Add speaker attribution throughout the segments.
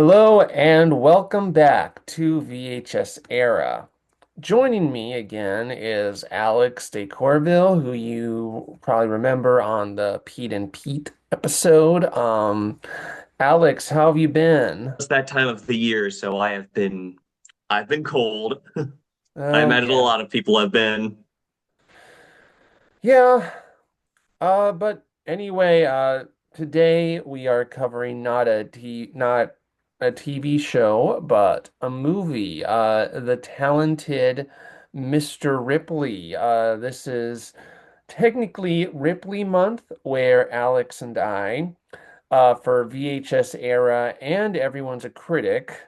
Speaker 1: Hello and welcome back to VHS Era. Joining me again is Alex DeCourville, who you probably remember on the Pete and Pete episode. Alex, how have you been?
Speaker 2: It's that time of the year, so I've been cold. I
Speaker 1: Oh
Speaker 2: imagine a
Speaker 1: yeah.
Speaker 2: lot of people have been.
Speaker 1: Yeah, but anyway, today we are covering not a TV show, but a movie. The Talented Mr. Ripley. This is technically Ripley month, where Alex and I, for VHS era and Everyone's a Critic,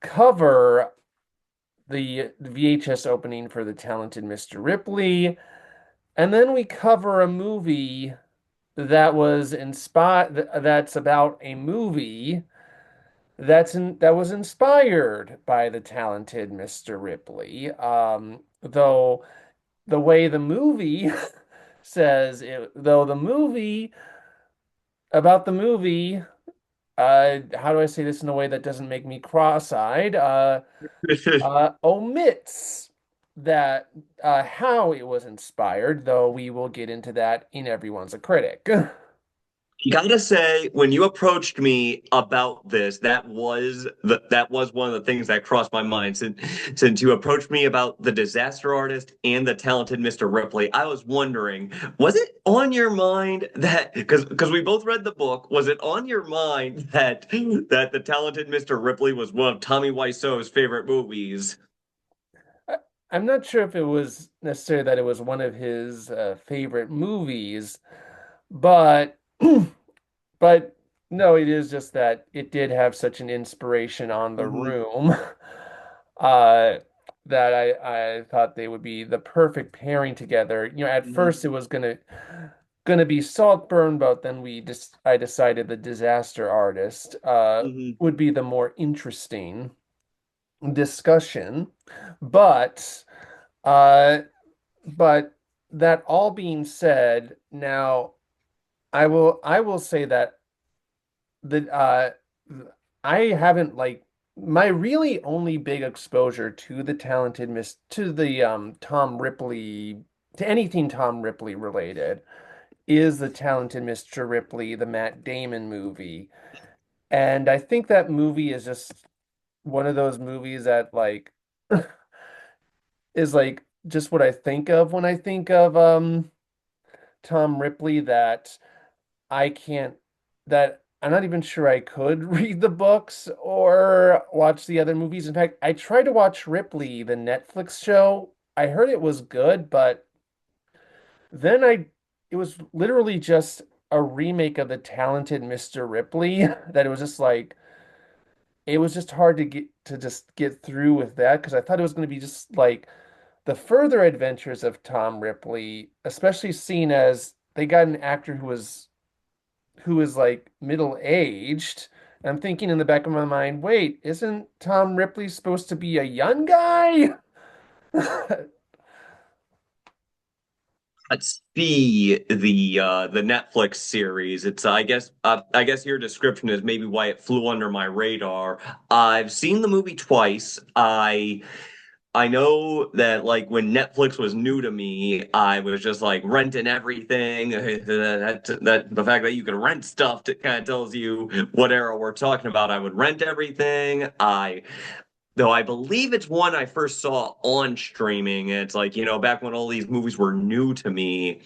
Speaker 1: cover the VHS opening for The Talented Mr. Ripley, and then we cover a movie that's about a movie that was inspired by the talented Mr. Ripley. Though the way the movie says it, though the movie about the movie, how do I say this in a way that doesn't make me cross-eyed? Omits that how it was inspired, though we will get into that in Everyone's a Critic.
Speaker 2: Gotta say, when you approached me about this, that was one of the things that crossed my mind. Since you approached me about the disaster artist and the talented Mr. Ripley, I was wondering, was it on your mind that because we both read the book, was it on your mind that the talented Mr. Ripley was one of Tommy Wiseau's favorite movies?
Speaker 1: I- I'm not sure if it was necessarily that it was one of his favorite movies, but but no, it is just that it did have such an inspiration on the
Speaker 2: Mhm.
Speaker 1: room uh, that I thought they would be the perfect pairing together. You know, at
Speaker 2: Mhm.
Speaker 1: first it was gonna be Saltburn, but then I decided the Disaster Artist
Speaker 2: Mhm.
Speaker 1: would be the more interesting discussion, but. Uh, But that all being said, now I will say that the I haven't like my really only big exposure to the talented Miss to the Tom Ripley to anything Tom Ripley related is the talented Mr. Ripley, the Matt Damon movie. And I think that movie is just one of those movies that like is like just what I think of when I think of Tom Ripley that I can't, that I'm not even sure I could read the books or watch the other movies. In fact, I tried to watch Ripley, the Netflix show. I heard it was good, but then it was literally just a remake of the talented Mr. Ripley that it was just like, it was just hard to just get through with that because I thought it was going to be just like the further adventures of Tom Ripley, especially seeing as they got an actor who is like middle aged. I'm thinking in the back of my mind, wait, isn't Tom Ripley supposed to be a young guy?
Speaker 2: Let's see the Netflix series. It's I guess your description is maybe why it flew under my radar. I've seen the movie twice. I know that like when Netflix was new to me, I was just like renting everything. That the fact that you can rent stuff kind of tells you what era we're talking about. I would rent everything. Though I believe it's one I first saw on streaming. It's like, back when all these movies were new to me.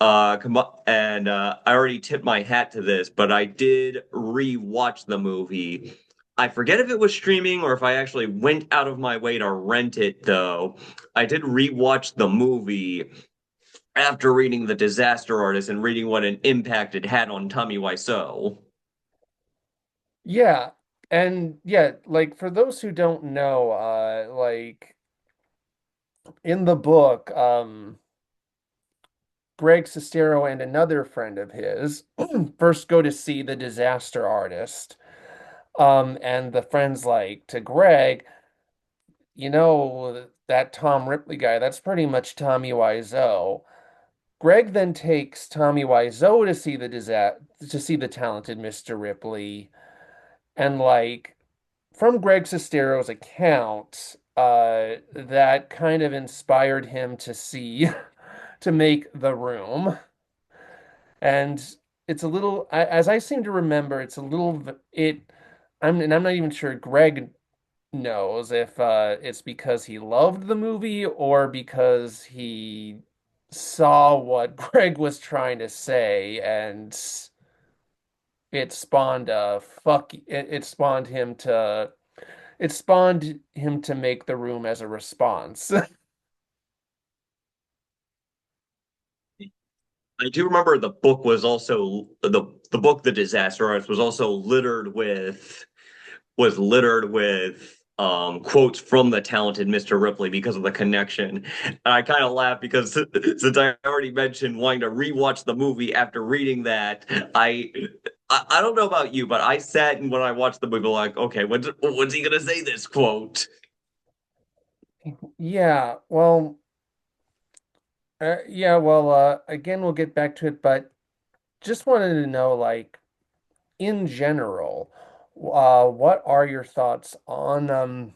Speaker 2: And I already tipped my hat to this, but I did re-watch the movie. I forget if it was streaming or if I actually went out of my way to rent it, though. I did re-watch the movie after reading The Disaster Artist and reading what an impact it had on Tommy Wiseau.
Speaker 1: Yeah. And yeah, like for those who don't know, like in the book, Greg Sestero and another friend of his first go to see the disaster artist. And the friend's like to Greg, you know, that Tom Ripley guy, that's pretty much Tommy Wiseau. Greg then takes Tommy Wiseau to see the talented Mr. Ripley, And like from Greg Sestero's account, that kind of inspired him to see to make The Room. And it's a little, as I seem to remember, it's a little it. I'm not even sure Greg knows if it's because he loved the movie or because he saw what Greg was trying to say and it spawned him to make The Room as a response.
Speaker 2: I do remember the book was also the book The Disaster Artist was also littered with quotes from the talented Mr. Ripley because of the connection. And I kind of laugh because since I already mentioned wanting to rewatch the movie after reading that, I I don't know about you, but I sat and when I watched the movie, like, okay, when's he gonna say this quote?
Speaker 1: Yeah, well, again, we'll get back to it, but just wanted to know, like, in general, what are your thoughts on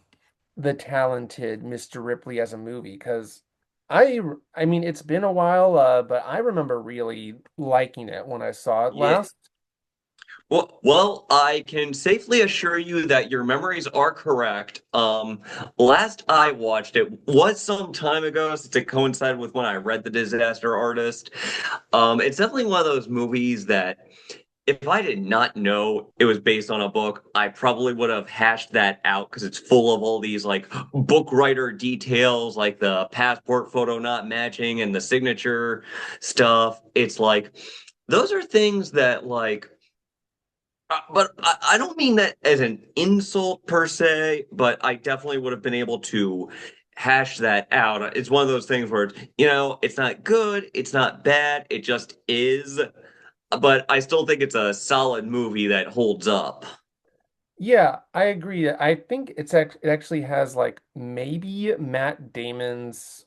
Speaker 1: the talented Mr. Ripley as a movie? Because I mean, it's been a while, but I remember really liking it when I saw it
Speaker 2: Yeah.
Speaker 1: last.
Speaker 2: I can safely assure you that your memories are correct. Last I watched it was some time ago, since it coincided with when I read The Disaster Artist. It's definitely one of those movies that if I did not know it was based on a book, I probably would have hashed that out because it's full of all these like book writer details, like the passport photo not matching and the signature stuff. It's like those are things that but I don't mean that as an insult per se, but I definitely would have been able to hash that out. It's one of those things where, it's not good, it's not bad, it just is. But I still think it's a solid movie that holds up.
Speaker 1: Yeah, I agree. I think it actually has like maybe Matt Damon's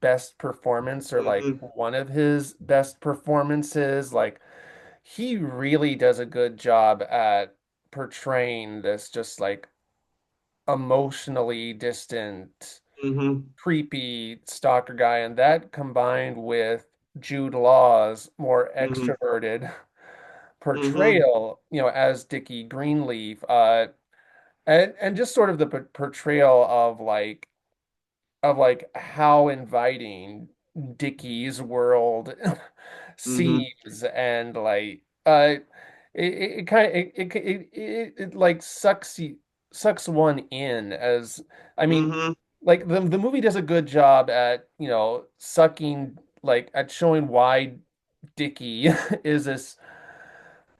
Speaker 1: best performance or like
Speaker 2: Hmm.
Speaker 1: one of his best performances. Like he really does a good job at portraying this just like emotionally distant,
Speaker 2: Hmm.
Speaker 1: creepy stalker guy, and that combined with Jude Law's more
Speaker 2: Hmm.
Speaker 1: extroverted
Speaker 2: Hmm.
Speaker 1: portrayal, as Dickie Greenleaf, and just sort of the portrayal of like how inviting Dickie's world
Speaker 2: Hmm.
Speaker 1: seems and like it kind of it like sucks one in as I mean
Speaker 2: Hmm.
Speaker 1: like the movie does a good job at sucking like at showing why Dickie is this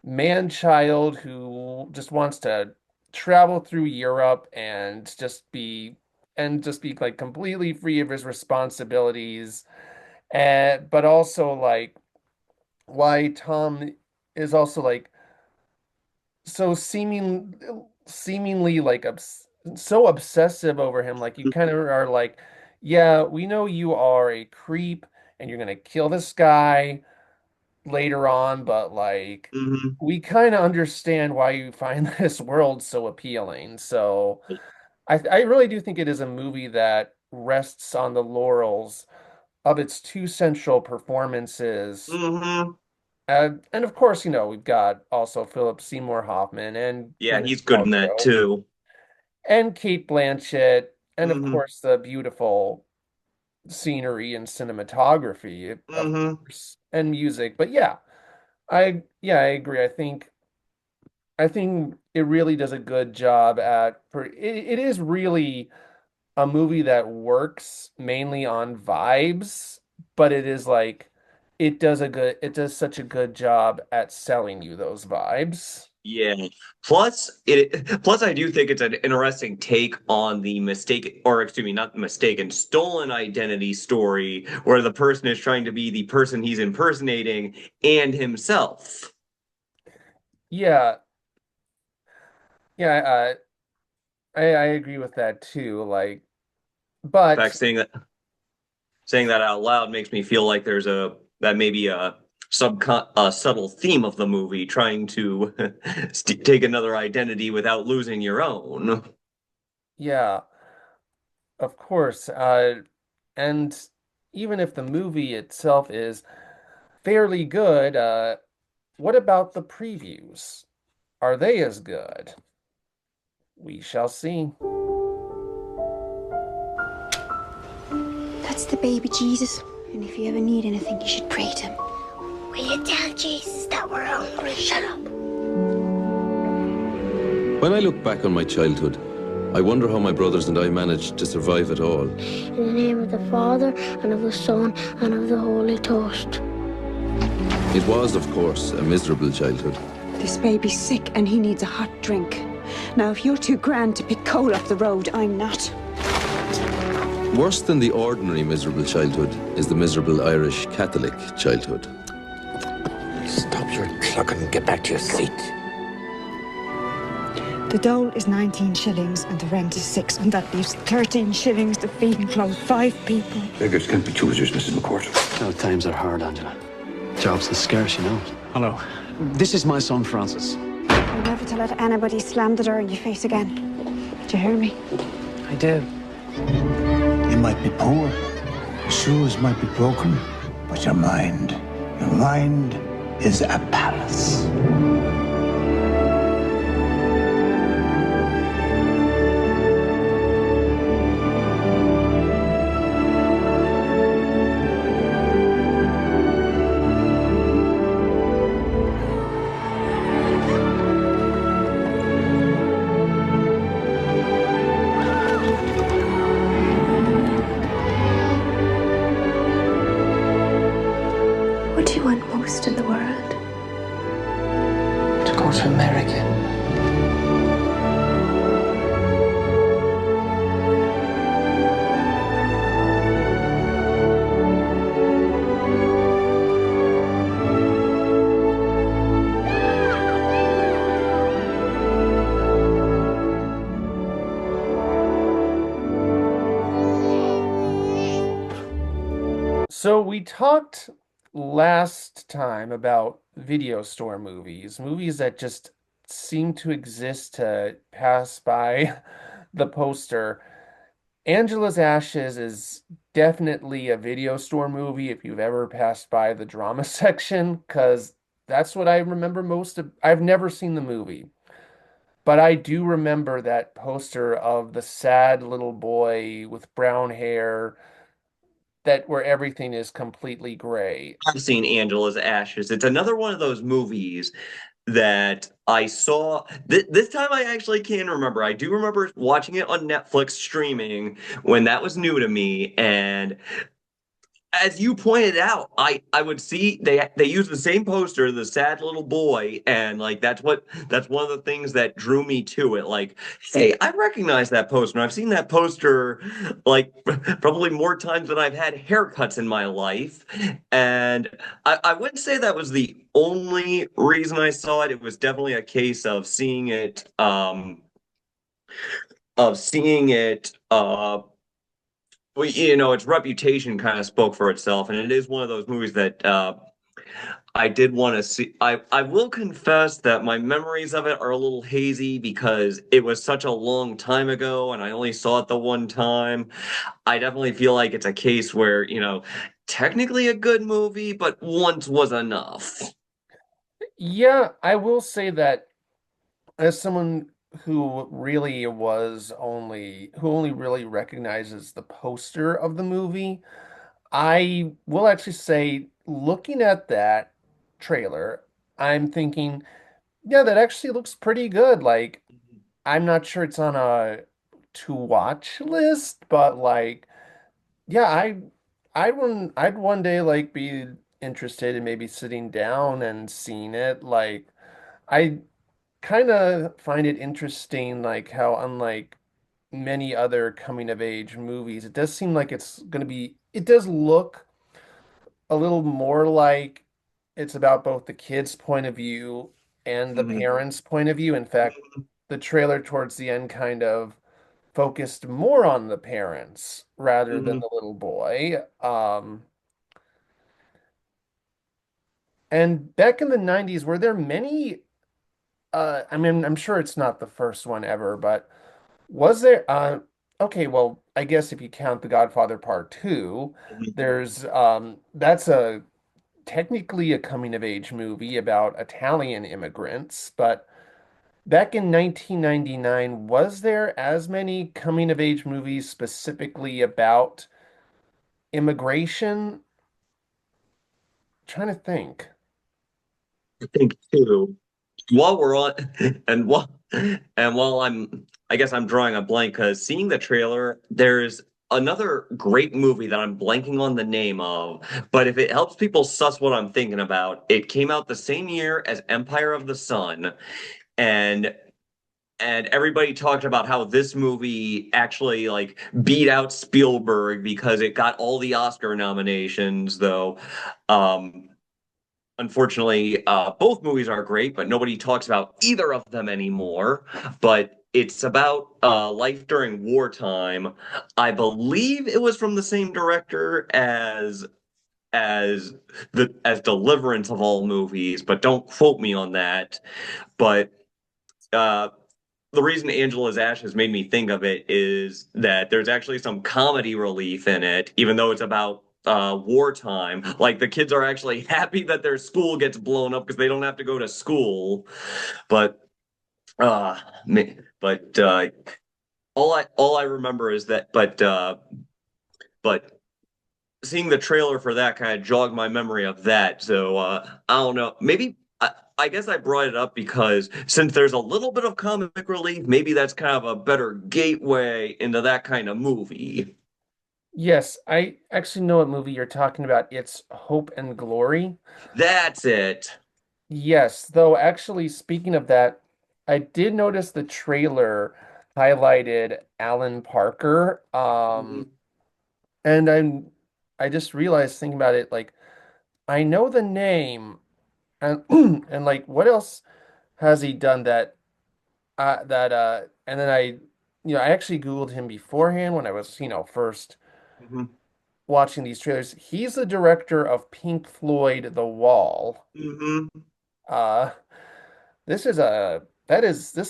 Speaker 1: man child who just wants to travel through Europe and just be like completely free of his responsibilities and but also like why Tom is also like so seemingly like so obsessive over him like you kind of are like yeah we know you are a creep and you're gonna kill this guy later on, but like
Speaker 2: Hmm.
Speaker 1: we kind of understand why you find this world so appealing. So I really do think it is a movie that rests on the laurels of its two central performances.
Speaker 2: Hmm.
Speaker 1: And of course, we've got also Philip Seymour Hoffman and
Speaker 2: Yeah,
Speaker 1: Gwyneth
Speaker 2: he's good in that
Speaker 1: Paltrow
Speaker 2: too.
Speaker 1: and Kate Blanchett, and of
Speaker 2: Hmm.
Speaker 1: course the beautiful scenery and cinematography, of
Speaker 2: Hmm.
Speaker 1: course, and music. But yeah, I agree. I think it really does a good job it is really a movie that works mainly on vibes, but it is like it does such a good job at selling you those vibes.
Speaker 2: Yeah. Plus I do think it's an interesting take on the mistake, or excuse me, not mistaken, stolen identity story where the person is trying to be the person he's impersonating and himself.
Speaker 1: Yeah, yeah, I agree with that too. Like,
Speaker 2: In
Speaker 1: but
Speaker 2: fact, saying that out loud makes me feel like there's a that maybe subtle theme of the movie, trying to take another identity without losing your own.
Speaker 1: Yeah, of course. And even if the movie itself is fairly good, what about the previews? Are they as good? We shall see.
Speaker 3: That's the baby Jesus. And if you ever need anything, you should pray to him.
Speaker 4: Will you tell Jesus that we're hungry? Shut up.
Speaker 5: When I look back on my childhood, I wonder how my brothers and I managed to survive it all.
Speaker 4: In the name of the Father, and of the Son, and of the Holy Ghost.
Speaker 5: It was, of course, a miserable childhood.
Speaker 3: This baby's sick and he needs a hot drink. Now, if you're too grand to pick coal off the road, I'm not.
Speaker 5: Worse than the ordinary miserable childhood is the miserable Irish Catholic childhood.
Speaker 6: Stop your clucking and get back to your seat.
Speaker 3: The dole is 19 shillings and the rent is 6, and that leaves 13 shillings to feed and clothe 5 people.
Speaker 6: Beggars can't be choosers, Mrs. McCourt.
Speaker 7: No, times are hard, Angela. Jobs are scarce, you know. Hello. This is my son, Francis.
Speaker 3: You're never to let anybody slam the door in your face again. Do you hear me?
Speaker 7: I do.
Speaker 8: You might be poor, your shoes might be broken, but your mind is a palace.
Speaker 3: What do you want most in the world?
Speaker 6: To go to America.
Speaker 1: So we talked last time about video store movies, movies that just seem to exist to pass by the poster. Angela's Ashes is definitely a video store movie if you've ever passed by the drama section, because that's what I remember most of. I've never seen the movie, but I do remember that poster of the sad little boy with brown hair that where everything is completely gray.
Speaker 2: I've seen Angela's Ashes. It's another one of those movies that I saw. This time I actually can remember. I do remember watching it on Netflix streaming when that was new to me. And as you pointed out, I would see they use the same poster, the sad little boy, and like that's one of the things that drew me to it. Like, hey, I recognize that poster. I've seen that poster like probably more times than I've had haircuts in my life. And I wouldn't say that was the only reason I saw it. It was definitely a case of seeing it well, its reputation kind of spoke for itself, and it is one of those movies that I did want to see. I will confess that my memories of it are a little hazy because it was such a long time ago, and I only saw it the one time. I definitely feel like it's a case where, technically a good movie, but once was enough.
Speaker 1: Yeah, I will say that as someone who only really recognizes the poster of the movie, I will actually say, looking at that trailer, I'm thinking, yeah, that actually looks pretty good. Like, I'm not sure it's on a to watch list, but like, yeah, I'd one day like be interested in maybe sitting down and seeing it. Like, I kind of find it interesting, like how unlike many other coming of age movies, it does seem like it does look a little more like it's about both the kid's point of view and the
Speaker 2: Mhm.
Speaker 1: parents' point of view. In fact, the trailer towards the end kind of focused more on the parents rather than
Speaker 2: Mhm.
Speaker 1: the little boy. And back in the 90s, were there many I mean, I'm sure it's not the first one ever, but was there okay, well, I guess if you count The Godfather Part 2, there's that's a technically a coming of age movie about Italian immigrants, but back in 1999, was there as many coming of age movies specifically about immigration? Trying to think.
Speaker 2: I think too. While we're on, and while I guess I'm drawing a blank because seeing the trailer, there's another great movie that I'm blanking on the name of. But if it helps people suss what I'm thinking about, it came out the same year as Empire of the Sun, and everybody talked about how this movie actually like beat out Spielberg because it got all the Oscar nominations, though. Um, Unfortunately, both movies are great, but nobody talks about either of them anymore. But it's about life during wartime. I believe it was from the same director as as Deliverance of all movies, but don't quote me on that. But uh, the reason Angela's Ashes made me think of it is that there's actually some comedy relief in it, even though it's about wartime. Like the kids are actually happy that their school gets blown up because they don't have to go to school. But uh but all I remember is that but seeing the trailer for that kind of jogged my memory of that. So I don't know. Maybe I guess I brought it up because since there's a little bit of comic relief, maybe that's kind of a better gateway into that kind of movie.
Speaker 1: Yes, I actually know what movie you're talking about. It's Hope and Glory.
Speaker 2: That's it.
Speaker 1: Yes, though actually speaking of that, I did notice the trailer highlighted Alan Parker.
Speaker 2: Mhm.
Speaker 1: And I just realized thinking about it, like I know the name and and like what else has he done and then I actually Googled him beforehand when I was, first
Speaker 2: Mhm.
Speaker 1: watching these trailers. He's the director of Pink Floyd The Wall.
Speaker 2: Mhm.
Speaker 1: Uh this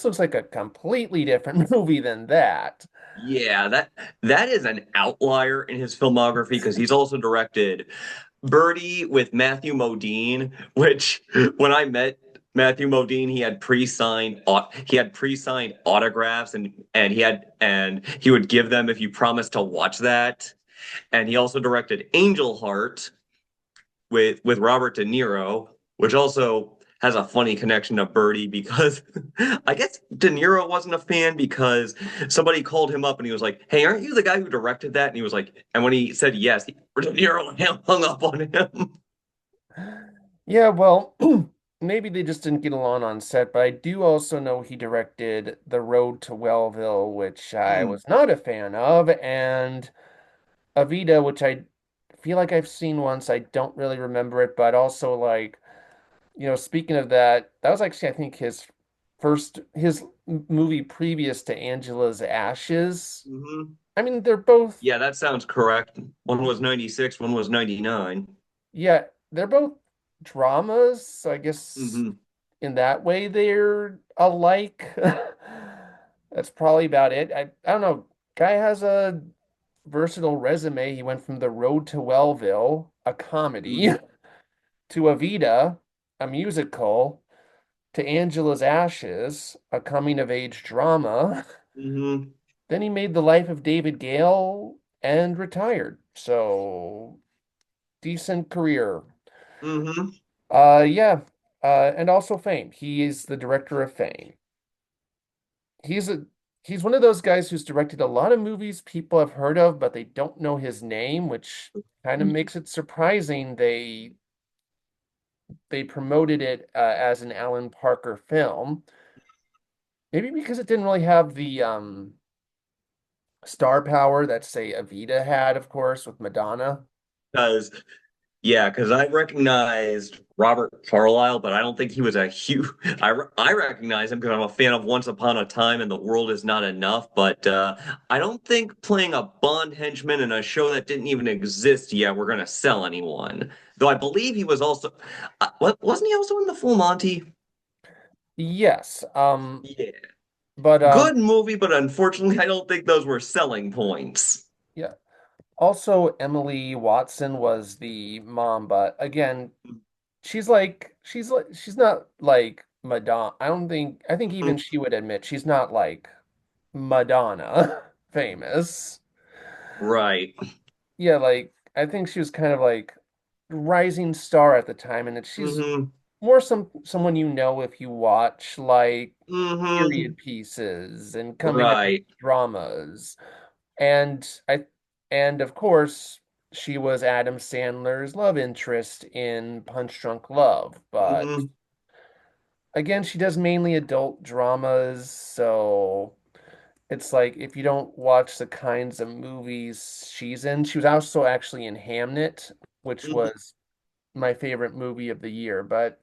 Speaker 1: looks like a completely different movie than that.
Speaker 2: Yeah, that is an outlier in his filmography because he's also directed Birdie with Matthew Modine, which when I met Matthew Modine, he had pre-signed autographs and he would give them if you promised to watch that. And he also directed Angel Heart with Robert De Niro, which also has a funny connection to Birdie because I guess De Niro wasn't a fan because somebody called him up and he was like, "Hey, aren't you the guy who directed that?" And he was like, and when he said yes, De Niro hung up on him.
Speaker 1: Yeah, well, maybe they just didn't get along on set, but I do also know he directed The Road to Wellville, which I
Speaker 2: Hmm.
Speaker 1: was not a fan of, and Evita, which I feel like I've seen once. I don't really remember it, but also like, speaking of that, that was actually, I think, his movie previous to Angela's Ashes.
Speaker 2: Hmm.
Speaker 1: I mean, they're both,
Speaker 2: Yeah, that sounds correct. One was 96, one was 99.
Speaker 1: yeah, they're both dramas, so I guess
Speaker 2: Hmm.
Speaker 1: in that way they're alike. That's probably about it. I don't know. Guy has a versatile resume. He went from The Road to Wellville, a comedy, to Evita, a musical, to Angela's Ashes, a coming of age drama.
Speaker 2: Hmm.
Speaker 1: Then he made The Life of David Gale and retired. So decent career.
Speaker 2: Hmm.
Speaker 1: Yeah. And also Fame. He is the director of Fame. He's a he's one of those guys who's directed a lot of movies people have heard of, but they don't know his name, which kind of makes it surprising they promoted it as an Alan Parker film. Maybe because it didn't really have the star power that say Evita had, of course, with Madonna.
Speaker 2: Because Yeah, because I recognized Robert Carlyle, but I don't think he was a huge. I recognize him because I'm a fan of Once Upon a Time and The World Is Not Enough. But I don't think playing a Bond henchman in a show that didn't even exist yet, we're gonna sell anyone. Though I believe he was also, wasn't he also in The Full Monty?
Speaker 1: Yes.
Speaker 2: Yeah,
Speaker 1: But
Speaker 2: good movie, but unfortunately, I don't think those were selling points.
Speaker 1: yeah. Also, Emily Watson was the mom, but again, she's not like Madonna. I think even she would admit she's not like Madonna famous.
Speaker 2: Right.
Speaker 1: Yeah, like I think she was kind of like rising star at the time, and she's
Speaker 2: Hmm.
Speaker 1: more someone you know if you watch like
Speaker 2: Hmm.
Speaker 1: period pieces and coming of age
Speaker 2: Right.
Speaker 1: dramas. And and of course she was Adam Sandler's love interest in Punch Drunk Love, but
Speaker 2: Hmm.
Speaker 1: again, she does mainly adult dramas, so it's like if you don't watch the kinds of movies she's in, she was also actually in Hamnet, which was my favorite movie of the year. But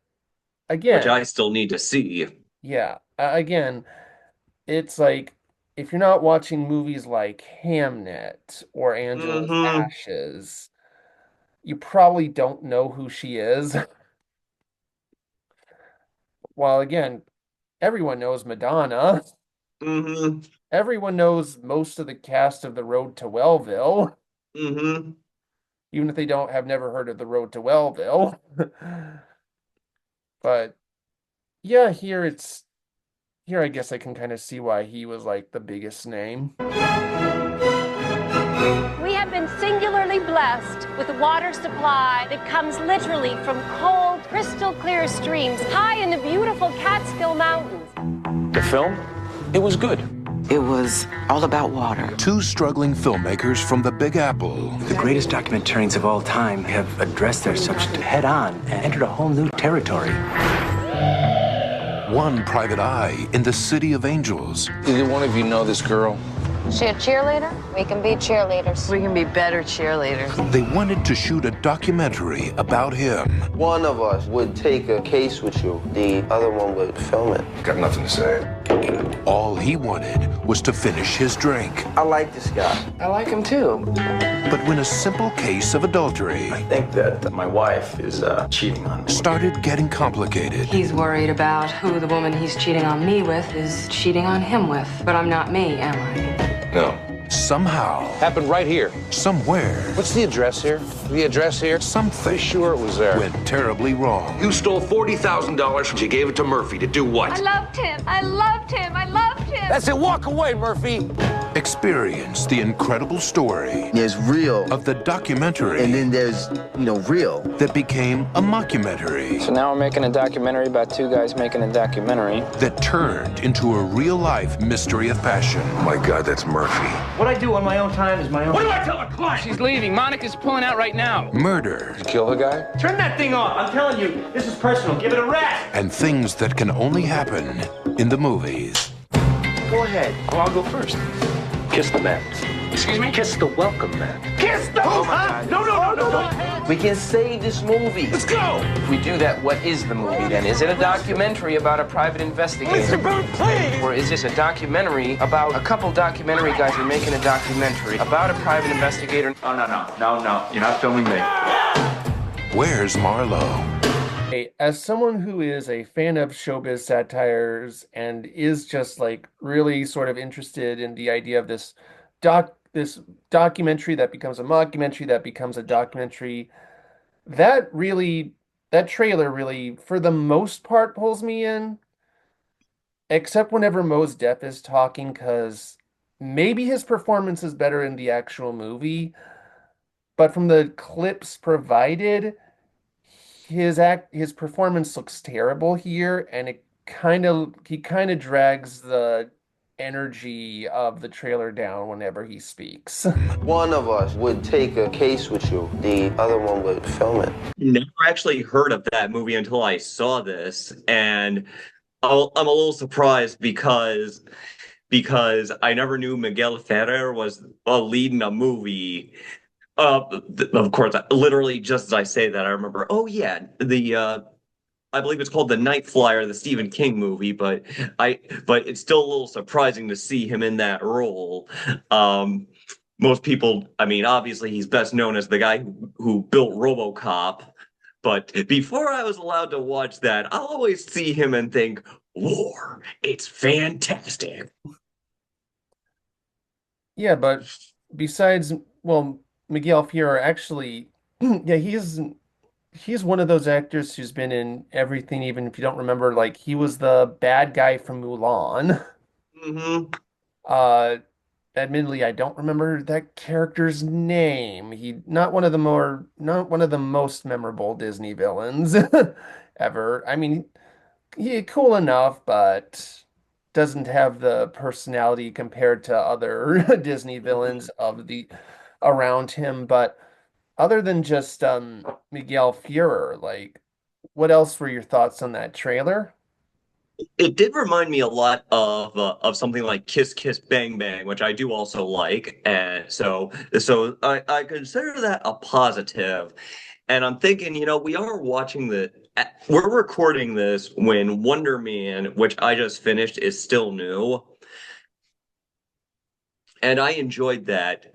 Speaker 2: Which
Speaker 1: again,
Speaker 2: I still need to see.
Speaker 1: yeah, again, it's like if you're not watching movies like Hamnet or Angela's
Speaker 2: Hmm.
Speaker 1: Ashes, you probably don't know who she is. While again, everyone knows Madonna.
Speaker 2: Hmm.
Speaker 1: Everyone knows most of the cast of The Road to Wellville,
Speaker 2: Hmm.
Speaker 1: even if they don't have never heard of The Road to Wellville. But yeah, here I guess I can kind of see why he was like the biggest name.
Speaker 9: We have been singularly blessed with a water supply that comes literally from cold, crystal clear streams high in the beautiful Catskill Mountains.
Speaker 6: The film? It was good.
Speaker 10: It was all about water.
Speaker 11: Two struggling filmmakers from the Big Apple.
Speaker 7: The greatest documentarians of all time have addressed their subject head on and entered a whole new territory.
Speaker 11: One private eye in the City of Angels.
Speaker 5: Either one of you know this girl?
Speaker 12: Is she a cheerleader? We can be cheerleaders.
Speaker 10: We can be better cheerleaders.
Speaker 11: They wanted to shoot a documentary about him.
Speaker 13: One of us would take a case with you. The other one would film it.
Speaker 6: Got nothing to say.
Speaker 11: All he wanted was to finish his drink.
Speaker 13: I like this guy.
Speaker 10: I like him too.
Speaker 11: But when a simple case of adultery
Speaker 6: I think that my wife is cheating on me.
Speaker 11: started getting complicated,
Speaker 14: He's worried about who the woman he's cheating on me with is cheating on him with. But I'm not me, am I?
Speaker 6: No.
Speaker 11: somehow,
Speaker 6: Happened right here.
Speaker 11: somewhere,
Speaker 6: What's the address here? The address here?
Speaker 11: something
Speaker 6: Pretty sure it was there.
Speaker 11: went terribly wrong.
Speaker 15: You stole $40,000 and you gave it to Murphy to do what?
Speaker 9: I loved him. I loved him. I loved him.
Speaker 6: That's it. Walk away, Murphy.
Speaker 11: Experience the incredible story
Speaker 13: There's real,
Speaker 11: of the documentary
Speaker 13: and then there's, real.
Speaker 11: that became a mockumentary
Speaker 16: So now we're making a documentary about two guys making a documentary.
Speaker 11: that turned into a real-life mystery of passion.
Speaker 15: Oh my God, that's Murphy.
Speaker 17: What I do on my own time is my own.
Speaker 16: What do I tell a client? She's leaving. Monica's pulling out right now.
Speaker 11: Murder
Speaker 6: Did you kill the guy?
Speaker 17: Turn that thing off. I'm telling you, this is personal. Give it a rest.
Speaker 11: and things that can only happen in the movies.
Speaker 17: Go ahead.
Speaker 16: Oh, I'll go first.
Speaker 6: Kiss the man.
Speaker 16: Excuse me?
Speaker 17: Kiss the welcome mat. Kiss the No.
Speaker 13: We can save this movie.
Speaker 17: Let's go.
Speaker 16: If we do that, what is the movie then? Is it a documentary about a private investigator?
Speaker 17: Mr. Booth, please.
Speaker 16: Or is this a documentary about a couple documentary guys are making a documentary about a private investigator?
Speaker 17: Oh, no. You're not filming me.
Speaker 11: Where's Marlowe?
Speaker 1: As someone who is a fan of showbiz satires and is just like really sort of interested in the idea of this documentary that becomes a mockumentary that becomes a documentary, that trailer really, for the most part, pulls me in, except whenever Mos Def is talking, because maybe his performance is better in the actual movie, but from the clips provided, his performance looks terrible here, and he kind of drags the energy of the trailer down whenever he speaks.
Speaker 13: One of us would take a case with you. The other one would film it.
Speaker 2: Never actually heard of that movie until I saw this, and I'm a little surprised because I never knew Miguel Ferrer was a lead in a movie Of course, literally just as I say that, I remember, oh yeah, I believe it's called The Night Flyer, the Stephen King movie, but it's still a little surprising to see him in that role. Most people, I mean, obviously he's best known as the guy who built RoboCop, but before I was allowed to watch that, I'll always see him and think, war, it's fantastic.
Speaker 1: Yeah, but besides, well, Miguel Ferrer actually, yeah, he's one of those actors who's been in everything, even if you don't remember, like he was the bad guy from Mulan.
Speaker 2: Mm-hmm.
Speaker 1: Uh, Admittedly, I don't remember that character's name. Not one of the most memorable Disney villains ever. I mean, he cool enough, but doesn't have the personality compared to other Disney villains of the around him. But other than just Miguel Ferrer, like, what else were your thoughts on that trailer?
Speaker 2: It did remind me a lot of something like Kiss Kiss Bang Bang, which I do also like, and so I consider that a positive. And I'm thinking, we're recording this when Wonder Man, which I just finished, is still new, and I enjoyed that.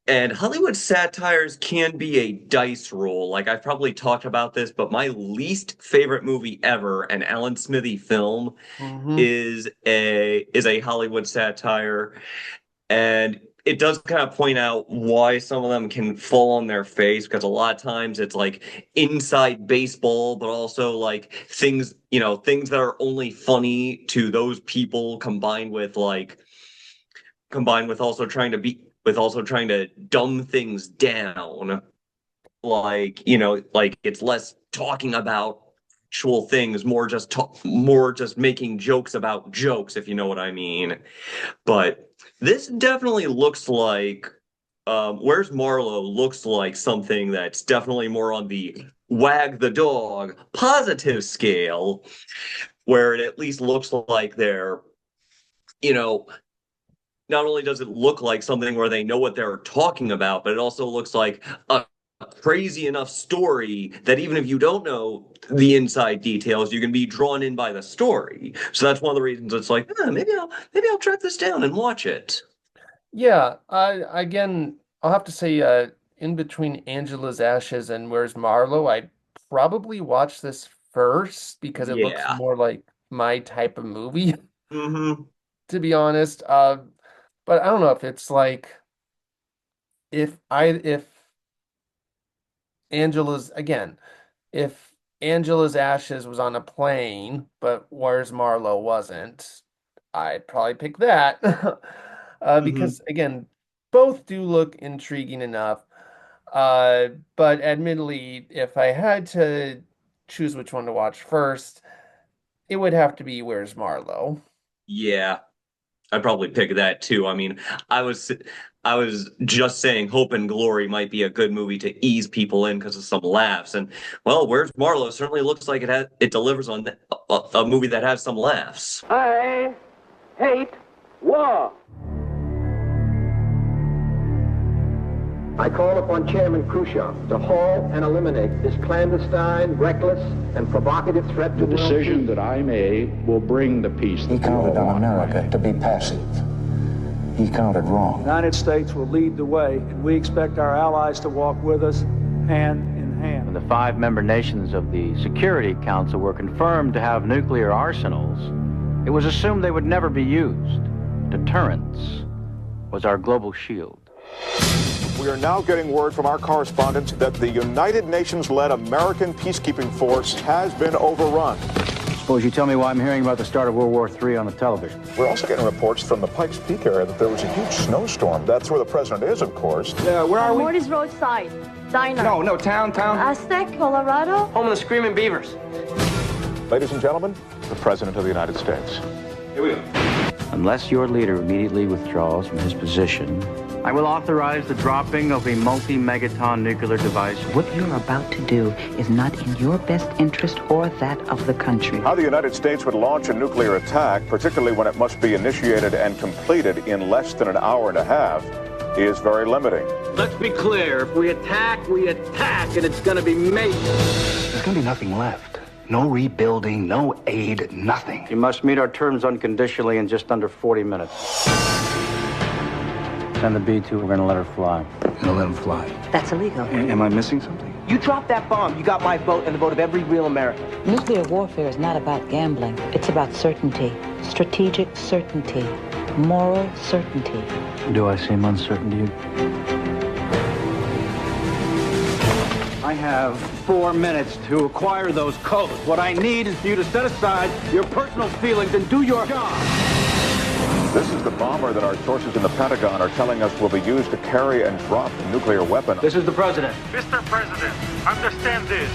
Speaker 2: And Hollywood satires can be a dice roll. Like I've probably talked about this, but my least favorite movie ever, an Alan Smithy film, is a Hollywood satire. And it does kind of point out why some of them can fall on their face, because a lot of times it's like inside baseball, but also like things that are only funny to those people combined with also trying to dumb things down. Like it's less talking about actual things, more just making jokes about jokes, if you know what I mean. But this definitely looks like Where's Marlowe looks like something that's definitely more on the wag the dog positive scale, where it at least looks like they're, not only does it look like something where they know what they're talking about, but it also looks like a crazy enough story that even if you don't know the inside details, you can be drawn in by the story. So that's one of the reasons it's like, maybe I'll track this down and watch it.
Speaker 1: Yeah, I'll have to say, in between Angela's Ashes and Where's Marlowe, I'd probably watch this first because it looks more like my type of movie,
Speaker 2: Mm-hmm.
Speaker 1: to be honest. But I don't know if it's like if if Angela's Ashes was on a plane, but Where's Marlowe wasn't, I'd probably pick that. Because again, both do look intriguing enough. But admittedly, if I had to choose which one to watch first, it would have to be Where's Marlowe.
Speaker 2: Yeah, I'd probably pick that too. I mean, I was just saying Hope and Glory might be a good movie to ease people in because of some laughs. And well, Where's Marlowe certainly looks like it delivers on a movie that has some laughs.
Speaker 17: I hate war.
Speaker 18: I call upon Chairman Khrushchev to halt and eliminate this clandestine, reckless, and provocative threat to
Speaker 19: the decision that I made will bring the peace.
Speaker 8: He counted on America to be passive. He counted wrong.
Speaker 20: The United States will lead the way, and we expect our allies to walk with us hand in hand.
Speaker 21: When the 5 member nations of the Security Council were confirmed to have nuclear arsenals, it was assumed they would never be used. Deterrence was our global shield.
Speaker 22: We are now getting word from our correspondent that the United Nations-led American peacekeeping force has been overrun.
Speaker 21: Suppose you tell me why I'm hearing about the start of World War III on the television.
Speaker 22: We're also getting reports from the Pikes Peak area that there was a huge snowstorm. That's where the president is, of course.
Speaker 20: Where are we?
Speaker 4: Morty's Roadside. Diner.
Speaker 20: No, town.
Speaker 4: Aztec, Colorado.
Speaker 16: Home of the Screaming Beavers.
Speaker 22: Ladies and gentlemen, the President of the United States.
Speaker 20: Here we go.
Speaker 21: Unless your leader immediately withdraws from his position, I will authorize the dropping of a multi-megaton nuclear device.
Speaker 10: What you're about to do is not in your best interest or that of the country.
Speaker 22: How the United States would launch a nuclear attack, particularly when it must be initiated and completed in less than an hour and a half, is very limiting.
Speaker 17: Let's be clear. If we attack, and it's gonna be major.
Speaker 6: There's gonna be nothing left. No rebuilding, no aid, nothing.
Speaker 21: You must meet our terms unconditionally in just under 40 minutes. Send the B-2, we're gonna let her fly.
Speaker 6: Gonna let him fly.
Speaker 10: That's illegal.
Speaker 6: Am I missing something?
Speaker 16: You drop that bomb, you got my vote and the vote of every real American.
Speaker 10: Nuclear warfare is not about gambling. It's about certainty. Strategic certainty. Moral certainty.
Speaker 21: Do I seem uncertain to you? I have 4 minutes to acquire those codes. What I need is for you to set aside your personal feelings and do your job.
Speaker 22: This is the bomber that our sources in the Pentagon are telling us will be used to carry and drop nuclear weapons.
Speaker 21: This is the president.
Speaker 3: Mr. President, understand this.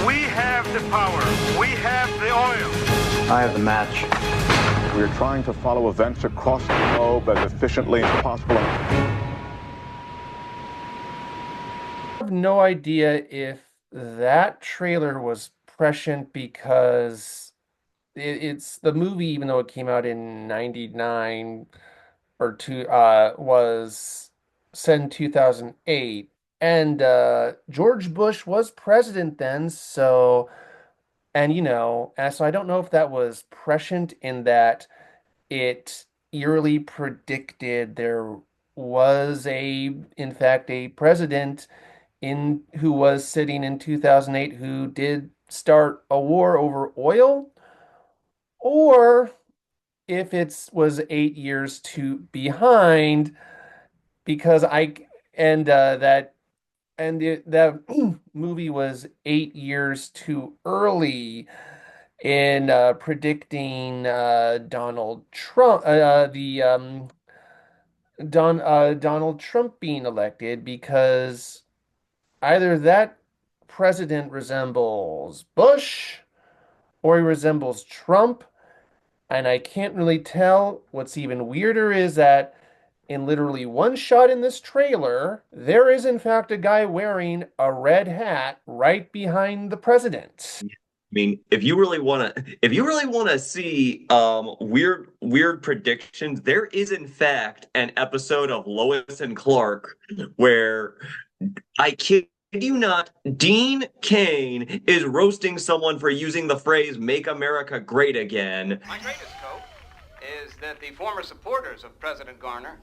Speaker 3: We have the power. We have the oil.
Speaker 21: I have the match.
Speaker 22: We are trying to follow events across the globe as efficiently as possible.
Speaker 1: I have no idea if that trailer was prescient because it's the movie, even though it came out in 99 or two, was set in 2008, and George Bush was president then, so, and so I don't know if that was prescient in that it eerily predicted there was in fact a president who was sitting in 2008 who did start a war over oil, or if it was 8 years behind, because that movie was 8 years too early in predicting Donald Trump, Donald Trump being elected, because either that president resembles Bush or he resembles Trump. And I can't really tell. What's even weirder is that in literally one shot in this trailer, there is in fact a guy wearing a red hat right behind the president.
Speaker 2: I mean, if you really want to see weird predictions, there is in fact an episode of Lois and Clark where, I kid you not, Dean Cain is roasting someone for using the phrase "Make America Great Again."
Speaker 7: My greatest hope is that the former supporters of President Garner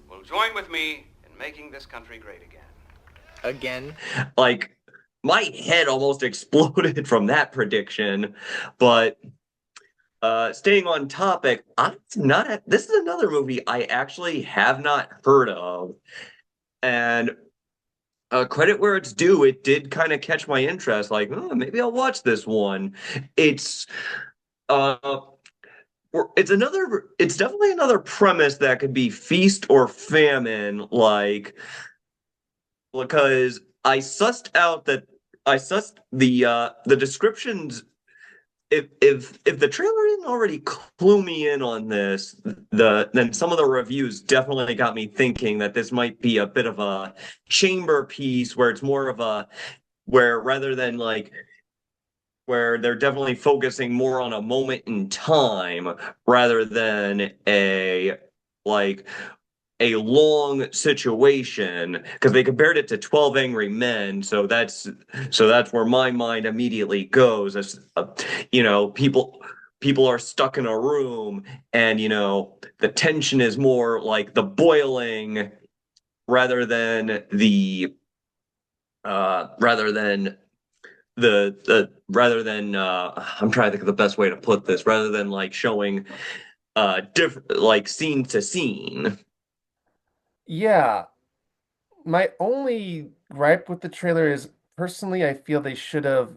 Speaker 7: will join with me in making this country great again.
Speaker 16: Again?
Speaker 2: Like, my head almost exploded from that prediction. But staying on topic, this is another movie I actually have not heard of. And credit where it's due, it did kind of catch my interest. Like, oh, maybe I'll watch this one. It's definitely another premise that could be feast or famine, like, because I sussed the descriptions. If the trailer didn't already clue me in on this, then some of the reviews definitely got me thinking that this might be a bit of a chamber piece where it's more of where they're definitely focusing more on a moment in time rather than a long situation, because they compared it to 12 Angry Men, so that's where my mind immediately goes. As people are stuck in a room, and the tension is more like the boiling rather than I'm trying to think of the best way to put this, rather than like showing different, like, scene to scene.
Speaker 1: Yeah, my only gripe with the trailer is, personally, I feel they should have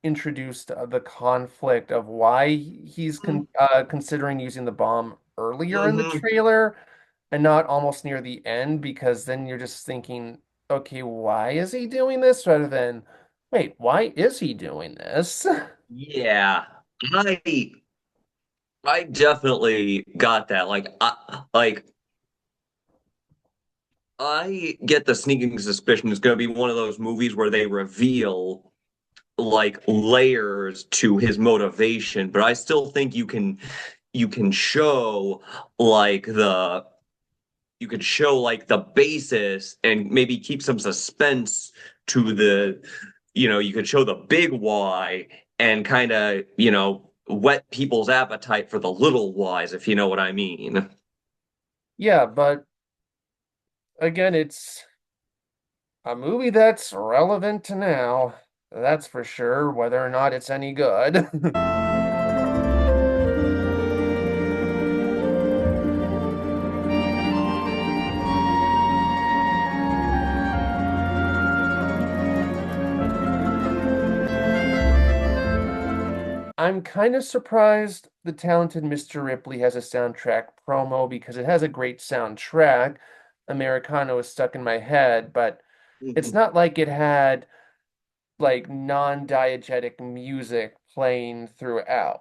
Speaker 1: introduced the conflict of why he's considering using the bomb earlier in the trailer and not almost near the end, because then you're just thinking, okay, why is he doing this, rather than, wait, why is he doing this?
Speaker 2: Yeah, I definitely got that. I get the sneaking suspicion it's going to be one of those movies where they reveal like layers to his motivation, but I still think you can show like you could show like the basis and maybe keep some suspense to the, you could show the big why and kind of, whet people's appetite for the little whys, if you know what I mean.
Speaker 1: Yeah, but again, it's a movie that's relevant to now. That's for sure, whether or not it's any good. I'm kind of surprised The Talented Mr. Ripley has a soundtrack promo because it has a great soundtrack. Americano is stuck in my head, but it's not like it had like non-diegetic music playing throughout.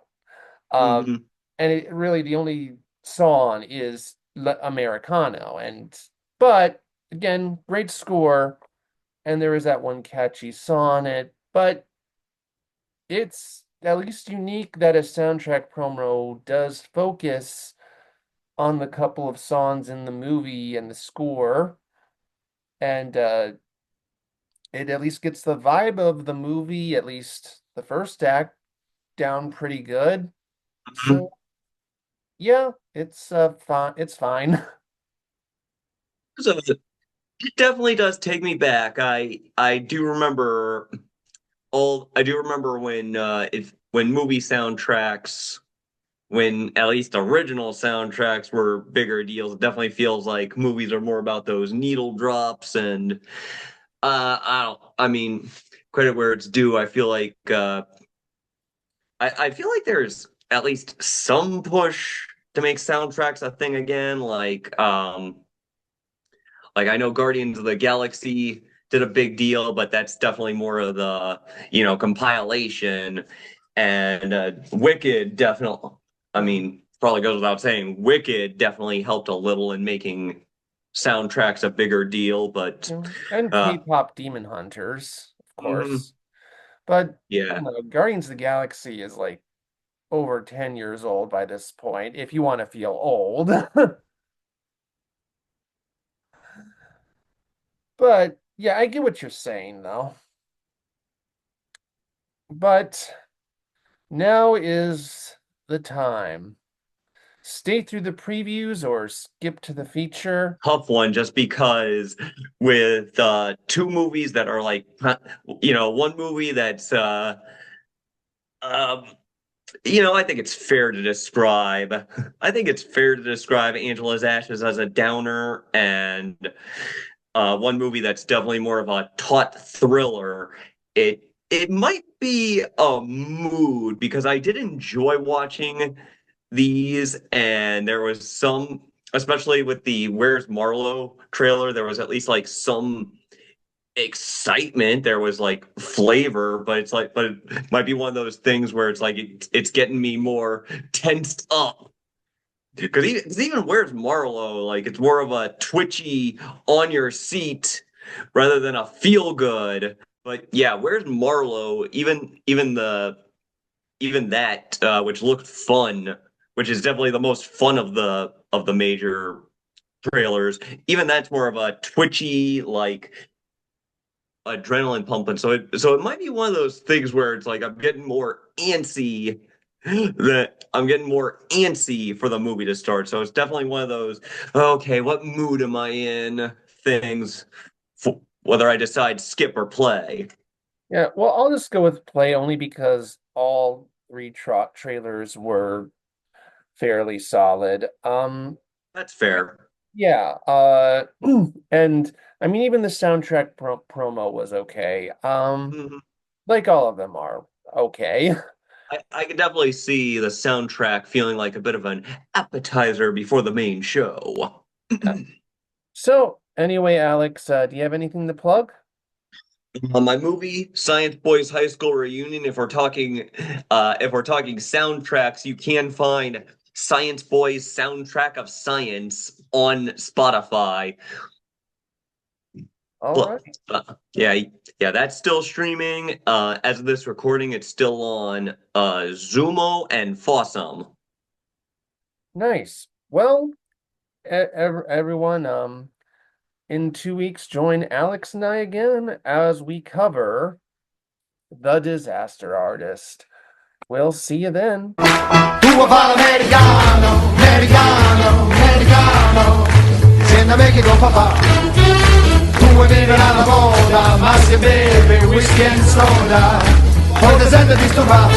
Speaker 2: Mm-hmm.
Speaker 1: And it really the only song is Americano, but again, great score, and there is that one catchy sonnet, but it's at least unique that a soundtrack promo does focus on the couple of songs in the movie and the score, and it at least gets the vibe of the movie, at least the first act, down pretty good. So yeah, it's fine. It's fine.
Speaker 2: So it definitely does take me back. I do remember when when movie soundtracks, when at least original soundtracks were bigger deals. It definitely feels like movies are more about those needle drops and I mean, credit where it's due. I feel like I feel like there's at least some push to make soundtracks a thing again. Like I know Guardians of the Galaxy did a big deal, but that's definitely more of the, compilation. And Wicked definitely, I mean, probably goes without saying, Wicked definitely helped a little in making soundtracks a bigger deal, but
Speaker 1: And K-pop Demon Hunters, of course. But
Speaker 2: yeah.
Speaker 1: Guardians of the Galaxy is like over 10 years old by this point, if you want to feel old. But yeah, I get what you're saying though. But now is the time. Stay through the previews or skip to the feature.
Speaker 2: Tough one just because with two movies that are like, one movie that's um I think it's fair to describe. I think it's fair to describe Angela's Ashes as a downer, and one movie that's definitely more of a taut thriller. It might be a mood because I did enjoy watching these, and there was some, especially with the Where's Marlowe trailer, there was at least like some excitement, there was like flavor, but it might be one of those things where it's like it's getting me more tensed up because even Where's Marlowe, like it's more of a twitchy on your seat rather than a feel good. But yeah, Where's Marlowe, even that which looked fun, which is definitely the most fun of the major trailers, even that's more of a twitchy, like adrenaline pumping. So it might be one of those things where it's like I'm getting more antsy for the movie to start. So it's definitely one of those, okay, what mood am I in things for whether I decide skip or play.
Speaker 1: Yeah, well, I'll just go with play only because all three trailers were fairly solid.
Speaker 2: That's fair.
Speaker 1: Yeah, and I mean even the soundtrack promo was okay. Like all of them are okay.
Speaker 2: I can definitely see the soundtrack feeling like a bit of an appetizer before the main show.
Speaker 1: So anyway, Alex, do you have anything to plug?
Speaker 2: My movie, Science Boys High School Reunion. If we're talking soundtracks, you can find Science Boys Soundtrack of Science on Spotify.
Speaker 1: All right.
Speaker 2: Yeah, that's still streaming. As of this recording, it's still on Zumo and Fossum.
Speaker 1: Nice. Well, everyone, in 2 weeks, join Alex and I again as we cover The Disaster Artist. We'll see you then.
Speaker 5: Senta me che papà, tu vuoi vivere alla moda, ma se bevi whisky and soda, poi ti senti disturbato.